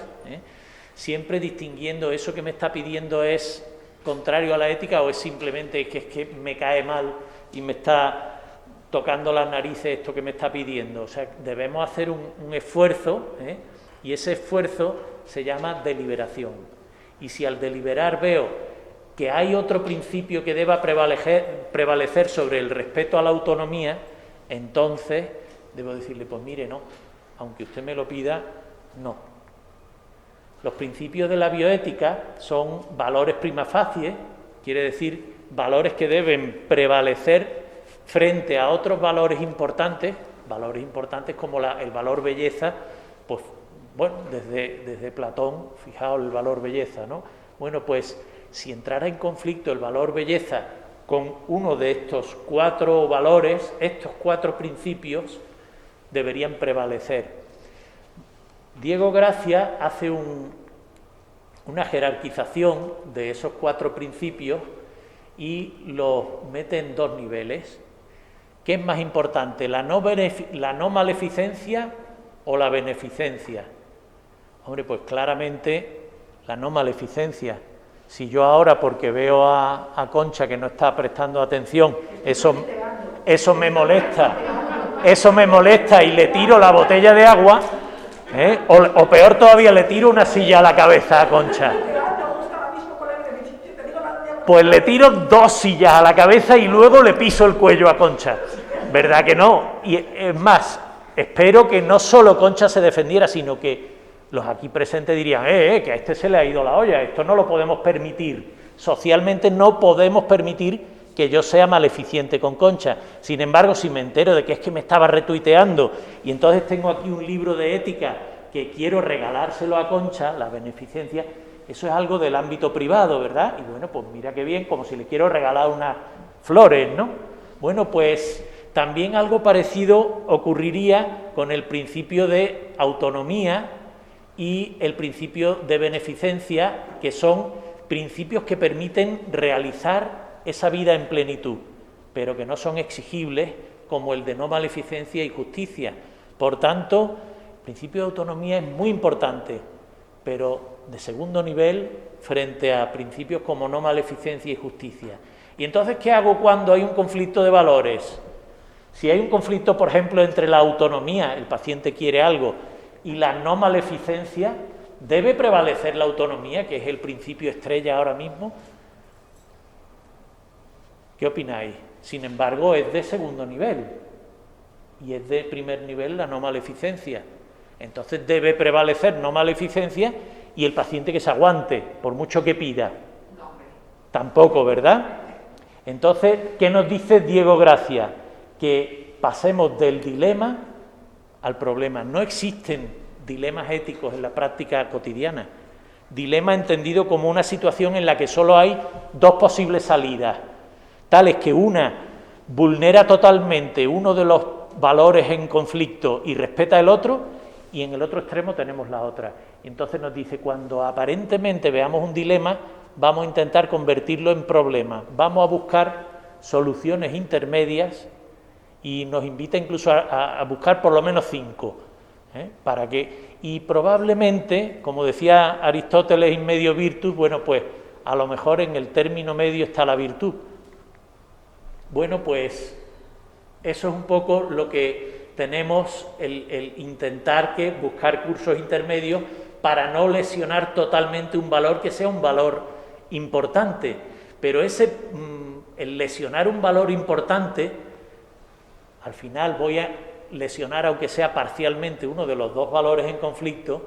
siempre distinguiendo eso que me está pidiendo es contrario a la ética o es simplemente que es que me cae mal y me está tocando las narices esto que me está pidiendo. O sea, debemos hacer un esfuerzo, y ese esfuerzo se llama deliberación. Y si al deliberar veo que hay otro principio que deba prevalecer sobre el respeto a la autonomía, entonces debo decirle, pues mire, no, aunque usted me lo pida, no. Los principios de la bioética son valores prima facie, quiere decir valores que deben prevalecer frente a otros valores importantes como el valor belleza, pues bueno, desde Platón, fijaos el valor belleza, ¿no? Bueno, pues si entrara en conflicto el valor belleza con uno de estos 4 valores, estos 4 principios deberían prevalecer. Diego Gracia hace una jerarquización de esos 4 principios y los mete en 2 niveles. ¿Qué es más importante, la no maleficencia o la beneficencia? Hombre, pues claramente la no maleficencia. Si yo ahora, porque veo a Concha que no está prestando atención, eso me molesta y le tiro la botella de agua, o peor todavía, le tiro una silla a la cabeza a Concha. Pues le tiro 2 sillas a la cabeza y luego le piso el cuello a Concha. ¿Verdad que no? Y es más, espero que no solo Concha se defendiera, sino que los aquí presentes dirían, que a este se le ha ido la olla, esto no lo podemos permitir. Socialmente no podemos permitir que yo sea maleficiente con Concha. Sin embargo, si me entero de que es que me estaba retuiteando y entonces tengo aquí un libro de ética que quiero regalárselo a Concha, la beneficencia, eso es algo del ámbito privado, ¿verdad? Y bueno, pues mira qué bien, como si le quiero regalar unas flores, ¿no? Bueno, pues también algo parecido ocurriría con el principio de autonomía y el principio de beneficencia, que son principios que permiten realizar esa vida en plenitud, pero que no son exigibles como el de no maleficencia y justicia. Por tanto, el principio de autonomía es muy importante, pero de segundo nivel frente a principios como no maleficencia y justicia. ¿Y entonces qué hago cuando hay un conflicto de valores? Si hay un conflicto, por ejemplo, entre la autonomía, el paciente quiere algo, y la no maleficencia, ¿debe prevalecer la autonomía, que es el principio estrella ahora mismo? ¿Qué opináis? Sin embargo, es de segundo nivel, y es de primer nivel la no maleficencia. Entonces debe prevalecer no maleficencia y el paciente que se aguante, por mucho que pida. Tampoco, ¿verdad? Entonces, ¿qué nos dice Diego Gracia? Que pasemos del dilema al problema. No existen dilemas éticos en la práctica cotidiana. Dilema entendido como una situación en la que solo hay dos posibles salidas, tales que una vulnera totalmente uno de los valores en conflicto y respeta el otro, y en el otro extremo tenemos la otra. Y entonces nos dice, cuando aparentemente veamos un dilema, vamos a intentar convertirlo en problema, vamos a buscar soluciones intermedias, y nos invita incluso a buscar por lo menos 5, para que, y probablemente, como decía Aristóteles, in medio virtus, bueno, pues a lo mejor en el término medio está la virtud. Bueno, pues eso es un poco lo que tenemos, el intentar buscar cursos intermedios para no lesionar totalmente un valor que sea un valor importante, pero el lesionar un valor importante, al final voy a lesionar, aunque sea parcialmente, uno de los dos valores en conflicto.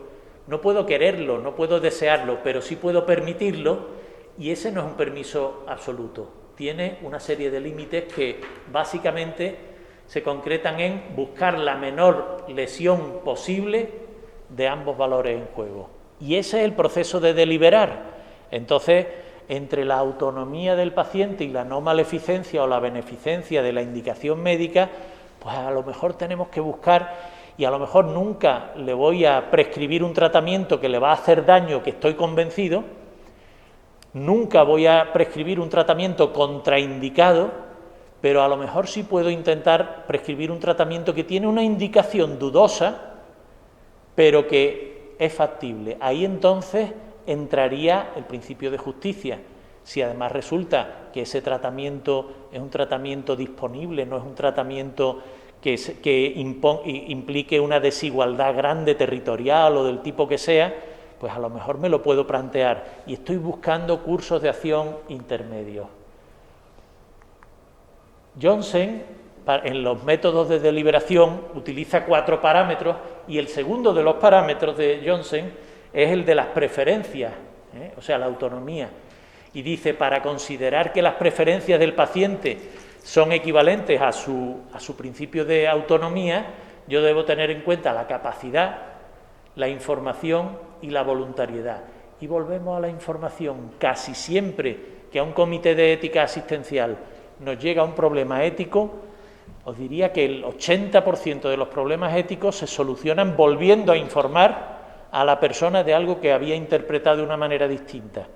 No puedo quererlo, no puedo desearlo, pero sí puedo permitirlo, y ese no es un permiso absoluto. Tiene una serie de límites que básicamente se concretan en buscar la menor lesión posible de ambos valores en juego. Y ese es el proceso de deliberar. Entonces, entre la autonomía del paciente y la no maleficencia o la beneficencia de la indicación médica, pues a lo mejor tenemos que buscar, y a lo mejor nunca le voy a prescribir un tratamiento que le va a hacer daño, que estoy convencido, nunca voy a prescribir un tratamiento contraindicado, pero a lo mejor sí puedo intentar prescribir un tratamiento que tiene una indicación dudosa, pero que es factible. Ahí entonces entraría el principio de justicia. Si además resulta que ese tratamiento es un tratamiento disponible, no es un tratamiento que implique una desigualdad grande territorial o del tipo que sea, pues a lo mejor me lo puedo plantear, y estoy buscando cursos de acción intermedios. Johnsen, en los métodos de deliberación, utiliza 4 parámetros, y el segundo de los parámetros de Johnsen es el de las preferencias, o sea, la autonomía. Y dice, para considerar que las preferencias del paciente son equivalentes a su principio de autonomía, yo debo tener en cuenta la capacidad, la información y la voluntariedad. Y volvemos a la información. Casi siempre que a un comité de ética asistencial nos llega un problema ético, os diría que el 80% de los problemas éticos se solucionan volviendo a informar a la persona de algo que había interpretado de una manera distinta,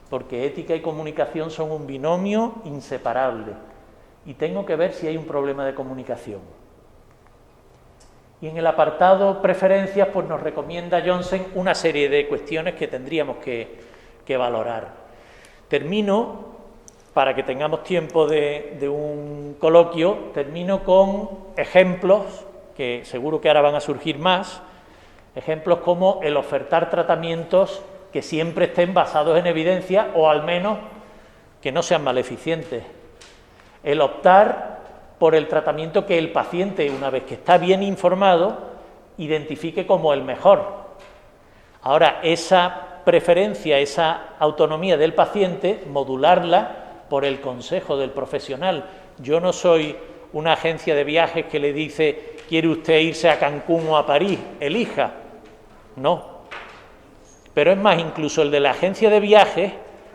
porque ética y comunicación son un binomio inseparable, y tengo que ver si hay un problema de comunicación. Y en el apartado preferencias, pues nos recomienda Johnsen una serie de cuestiones que tendríamos que valorar. Termino, para que tengamos tiempo de un coloquio, termino con ejemplos, que seguro que ahora van a surgir más, ejemplos como el ofertar tratamientos que siempre estén basados en evidencia, o al menos que no sean maleficientes. El optar por el tratamiento que el paciente, una vez que está bien informado, identifique como el mejor. Ahora, esa preferencia, esa autonomía del paciente, modularla por el consejo del profesional. Yo no soy una agencia de viajes que le dice, ¿quiere usted irse a Cancún o a París? Elija. No. Pero es más, incluso el de la agencia de viajes,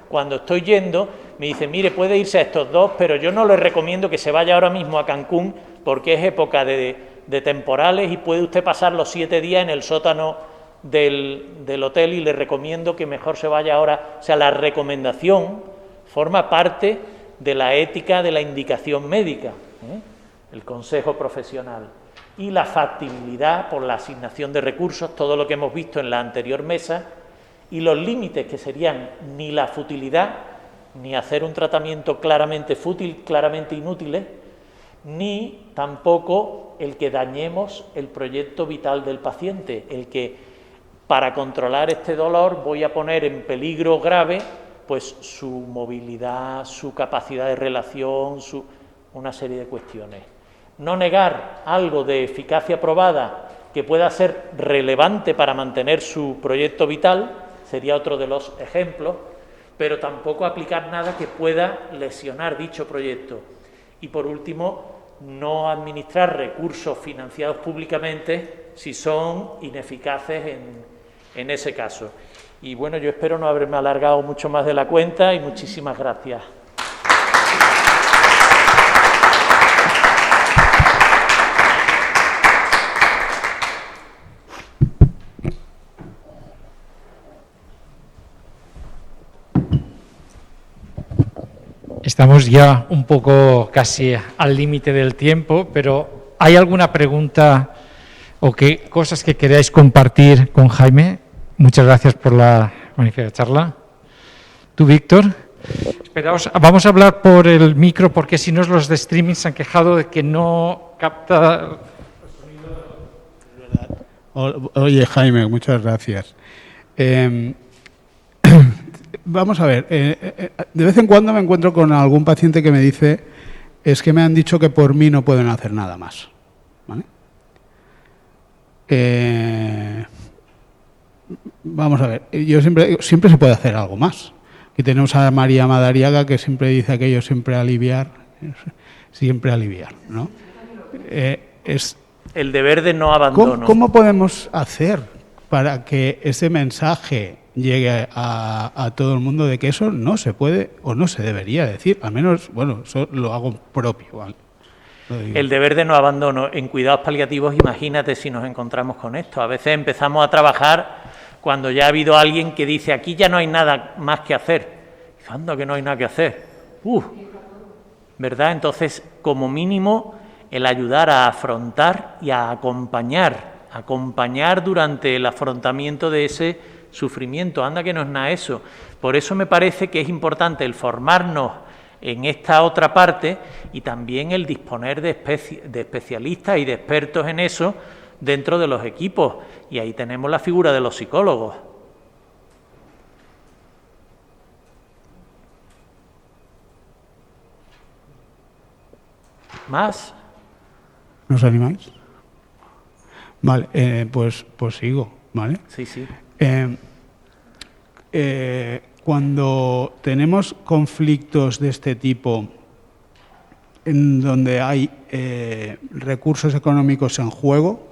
cuando estoy yendo, me dice, mire, puede irse a estos dos, pero yo no le recomiendo que se vaya ahora mismo a Cancún, porque es época de temporales y puede usted pasar los 7 días en el sótano del hotel, y le recomiendo que mejor se vaya ahora. O sea, la recomendación forma parte de la ética de la indicación médica, el consejo profesional. Y la factibilidad por la asignación de recursos, todo lo que hemos visto en la anterior mesa, y los límites que serían ni la futilidad ni hacer un tratamiento claramente fútil, claramente inútil, ni tampoco el que dañemos el proyecto vital del paciente, el que para controlar este dolor voy a poner en peligro grave pues su movilidad, su capacidad de relación, una serie de cuestiones. No negar algo de eficacia probada que pueda ser relevante para mantener su proyecto vital, sería otro de los ejemplos, pero tampoco aplicar nada que pueda lesionar dicho proyecto. Y por último, no administrar recursos financiados públicamente si son ineficaces en ese caso. Y bueno, yo espero no haberme alargado mucho más de la cuenta y muchísimas gracias. Estamos ya un poco casi al límite del tiempo, pero ¿hay alguna pregunta o cosas que queráis compartir con Jaime? Muchas gracias por la magnífica charla. ¿Tú, Víctor? Esperaos, vamos a hablar por el micro porque si no los de streaming se han quejado de que no capta... Oye, Jaime, muchas gracias. Vamos a ver, de vez en cuando me encuentro con algún paciente que me dice es que me han dicho que por mí no pueden hacer nada más. ¿Vale? Vamos a ver, yo siempre se puede hacer algo más. Aquí tenemos a María Madariaga que siempre dice aquello, siempre aliviar, ¿no? El deber de no abandono. ¿Cómo podemos hacer para que ese mensaje llegue a todo el mundo de que eso no se puede o no se debería decir? Al menos, bueno, eso lo hago propio, ¿vale? El deber de no abandono. En cuidados paliativos, imagínate si nos encontramos con esto. A veces empezamos a trabajar cuando ya ha habido alguien que dice aquí ya no hay nada más que hacer. Anda que no hay nada que hacer. ¿Verdad? Entonces, como mínimo, el ayudar a afrontar y a acompañar durante el afrontamiento de ese sufrimiento. Anda que no es nada eso. Por eso me parece que es importante el formarnos en esta otra parte y también el disponer de especialistas y de expertos en eso dentro de los equipos. Y ahí tenemos la figura de los psicólogos. ¿Más? ¿Nos animáis? Vale, pues sigo, ¿vale? Sí, sí. Cuando tenemos conflictos de este tipo, en donde hay recursos económicos en juego,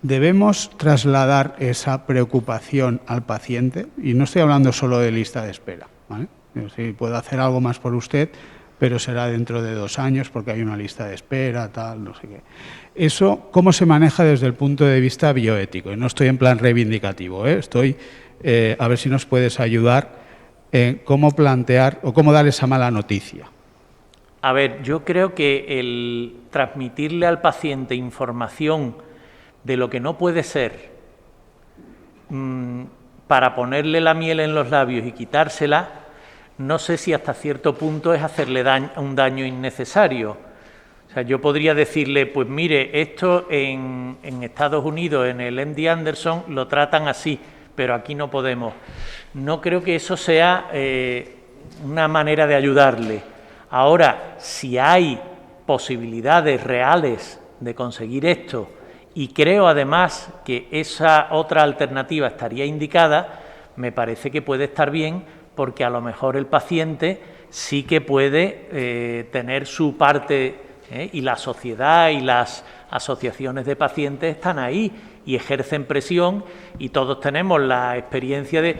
debemos trasladar esa preocupación al paciente, y no estoy hablando solo de lista de espera, ¿vale? Sí, puedo hacer algo más por usted, pero será dentro de 2 años porque hay una lista de espera, tal, no sé qué. Eso, ¿cómo se maneja desde el punto de vista bioético? Y no estoy en plan reivindicativo, estoy a ver si nos puedes ayudar en cómo plantear o cómo dar esa mala noticia. A ver, yo creo que el transmitirle al paciente información de lo que no puede ser para ponerle la miel en los labios y quitársela, no sé si hasta cierto punto es hacerle un daño innecesario. O sea, yo podría decirle, pues mire, esto en Estados Unidos, en el MD Anderson, lo tratan así, pero aquí no podemos. No creo que eso sea una manera de ayudarle. Ahora, si hay posibilidades reales de conseguir esto, y creo además que esa otra alternativa estaría indicada, me parece que puede estar bien, porque a lo mejor el paciente sí que puede tener su parte, y la sociedad y las asociaciones de pacientes están ahí y ejercen presión, y todos tenemos la experiencia de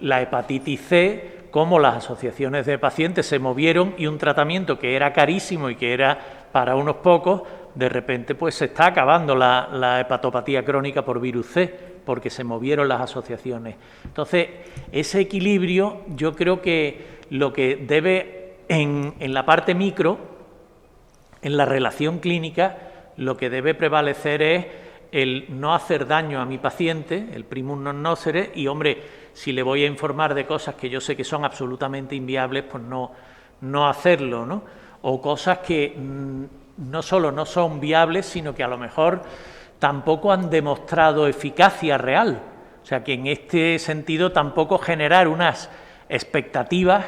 la hepatitis C, cómo las asociaciones de pacientes se movieron y un tratamiento que era carísimo y que era para unos pocos, de repente pues se está acabando la hepatopatía crónica por virus C, porque se movieron las asociaciones. Entonces, ese equilibrio yo creo que lo que debe, en la parte micro, en la relación clínica, lo que debe prevalecer es el no hacer daño a mi paciente, el primum non nocere, y, hombre, si le voy a informar de cosas que yo sé que son absolutamente inviables, pues no hacerlo, ¿no? O cosas que no solo no son viables, sino que a lo mejor tampoco han demostrado eficacia real. O sea, que en este sentido tampoco generar unas expectativas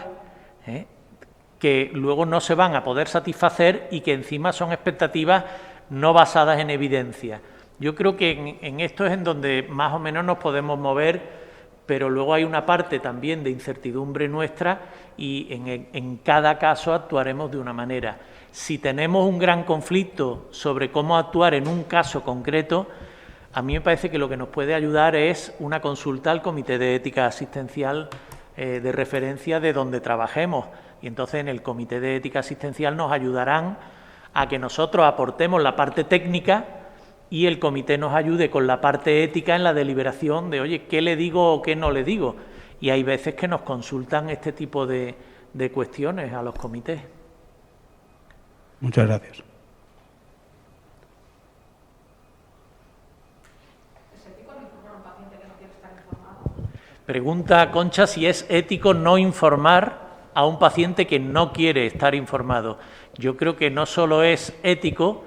que luego no se van a poder satisfacer y que encima son expectativas no basadas en evidencia. Yo creo que en esto es en donde más o menos nos podemos mover, pero luego hay una parte también de incertidumbre nuestra y en cada caso actuaremos de una manera. Si tenemos un gran conflicto sobre cómo actuar en un caso concreto, a mí me parece que lo que nos puede ayudar es una consulta al Comité de Ética Asistencial de referencia de donde trabajemos. Y entonces en el Comité de Ética Asistencial nos ayudarán a que nosotros aportemos la parte técnica y el comité nos ayude con la parte ética en la deliberación de, oye, ¿qué le digo o qué no le digo? Y hay veces que nos consultan este tipo de cuestiones a los comités. Muchas gracias. ¿Es ético no informar a un paciente que no quiere estar informado? Pregunta Concha si es ético no informar a un paciente que no quiere estar informado. Yo creo que no solo es ético,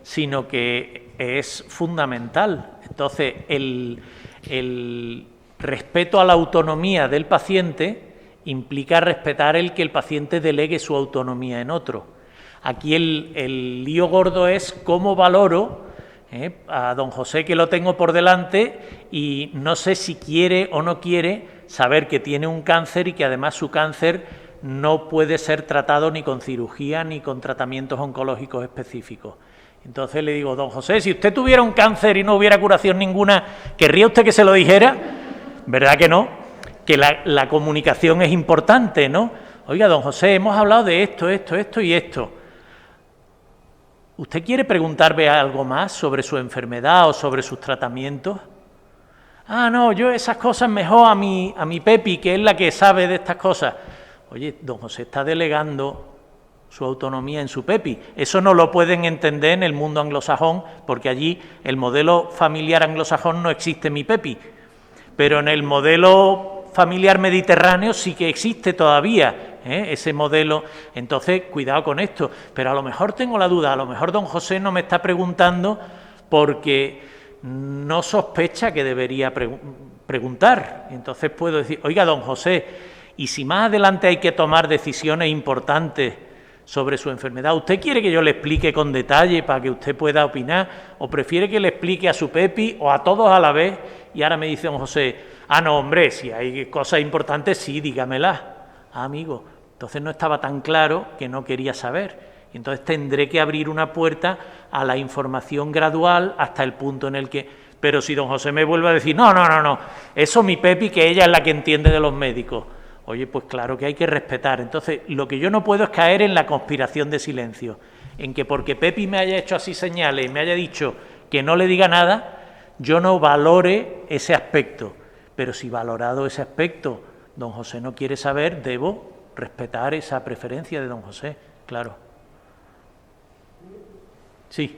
sino que es fundamental. Entonces, el respeto a la autonomía del paciente implica respetar el que el paciente delegue su autonomía en otro. Aquí el lío gordo es cómo valoro a don José, que lo tengo por delante, y no sé si quiere o no quiere saber que tiene un cáncer y que además su cáncer no puede ser tratado ni con cirugía ni con tratamientos oncológicos específicos. Entonces le digo, don José, si usted tuviera un cáncer y no hubiera curación ninguna, ¿querría usted que se lo dijera? ¿Verdad que no? Que la comunicación es importante, ¿no? Oiga, don José, hemos hablado de esto, esto, esto y esto. ¿Usted quiere preguntarme algo más sobre su enfermedad o sobre sus tratamientos? Ah, no, yo esas cosas mejor a mi Pepi, que es la que sabe de estas cosas. Oye, don José está delegando su autonomía en su Pepi. Eso no lo pueden entender en el mundo anglosajón, porque allí el modelo familiar anglosajón no existe mi Pepi. Pero en el modelo familiar mediterráneo sí que existe todavía ese modelo. Entonces, cuidado con esto. Pero a lo mejor tengo la duda, a lo mejor don José no me está preguntando porque no sospecha que debería preguntar. Entonces puedo decir, oiga, don José, y si más adelante hay que tomar decisiones importantes sobre su enfermedad, ¿usted quiere que yo le explique con detalle para que usted pueda opinar? ¿O prefiere que le explique a su Pepi o a todos a la vez? Y ahora me dice don José, ah, no, hombre, si hay cosas importantes, sí, dígamelas. Ah, amigo, entonces no estaba tan claro que no quería saber. Y entonces tendré que abrir una puerta a la información gradual hasta el punto en el que... Pero si don José me vuelve a decir, no, eso mi Pepi, que ella es la que entiende de los médicos. Oye, pues claro que hay que respetar. Entonces, lo que yo no puedo es caer en la conspiración de silencio, en que porque Pepi me haya hecho así señales y me haya dicho que no le diga nada, yo no valore ese aspecto. Pero si valorado ese aspecto, don José no quiere saber, debo respetar esa preferencia de don José, claro. Sí.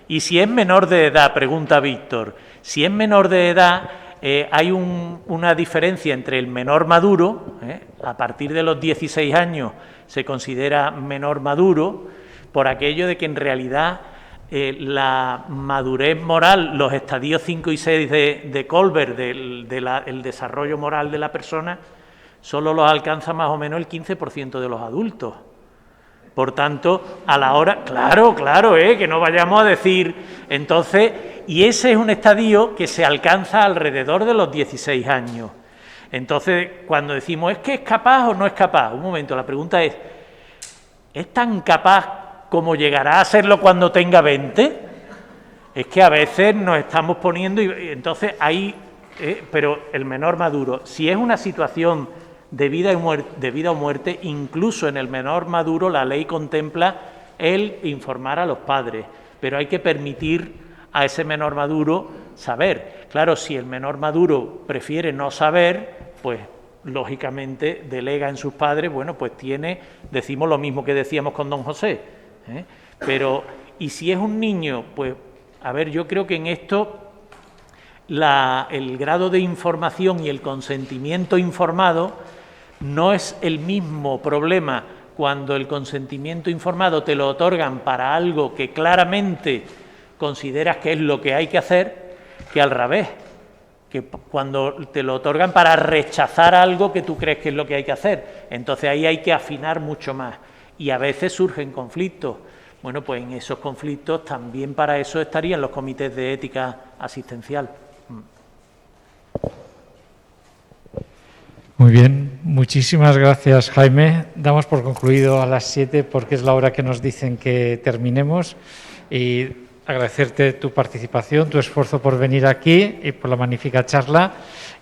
¿Y si es menor de edad? Pregunta Víctor. Si es menor de edad... hay una diferencia entre el menor maduro, a partir de los 16 años se considera menor maduro, por aquello de que en realidad la madurez moral, los estadios 5 y 6 de Colbert, el desarrollo moral de la persona, solo los alcanza más o menos el 15% de los adultos. Por tanto, a la hora... Claro, que no vayamos a decir... Entonces, y ese es un estadio que se alcanza alrededor de los 16 años. Entonces, cuando decimos, ¿es que es capaz o no es capaz? Un momento, la pregunta es tan capaz como llegará a serlo cuando tenga 20? Es que a veces nos estamos poniendo... y entonces, ahí... pero el menor maduro, si es una situación... de vida o muerte, incluso en el menor maduro la ley contempla el informar a los padres, pero hay que permitir a ese menor maduro saber. Claro, si el menor maduro prefiere no saber, pues lógicamente delega en sus padres, bueno, pues decimos lo mismo que decíamos con don José, pero y si es un niño, pues A ver, yo creo que en esto el grado de información y el consentimiento informado no es el mismo problema cuando el consentimiento informado te lo otorgan para algo que claramente consideras que es lo que hay que hacer, que al revés, que cuando te lo otorgan para rechazar algo que tú crees que es lo que hay que hacer. Entonces ahí hay que afinar mucho más y a veces surgen conflictos. Bueno, pues en esos conflictos también para eso estarían los comités de ética asistencial. Muy bien, muchísimas gracias, Jaime. Damos por concluido a las 7 porque es la hora que nos dicen que terminemos y agradecerte tu participación, tu esfuerzo por venir aquí y por la magnífica charla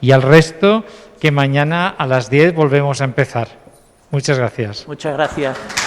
y al resto que mañana a las 10 volvemos a empezar. Muchas gracias. Muchas gracias.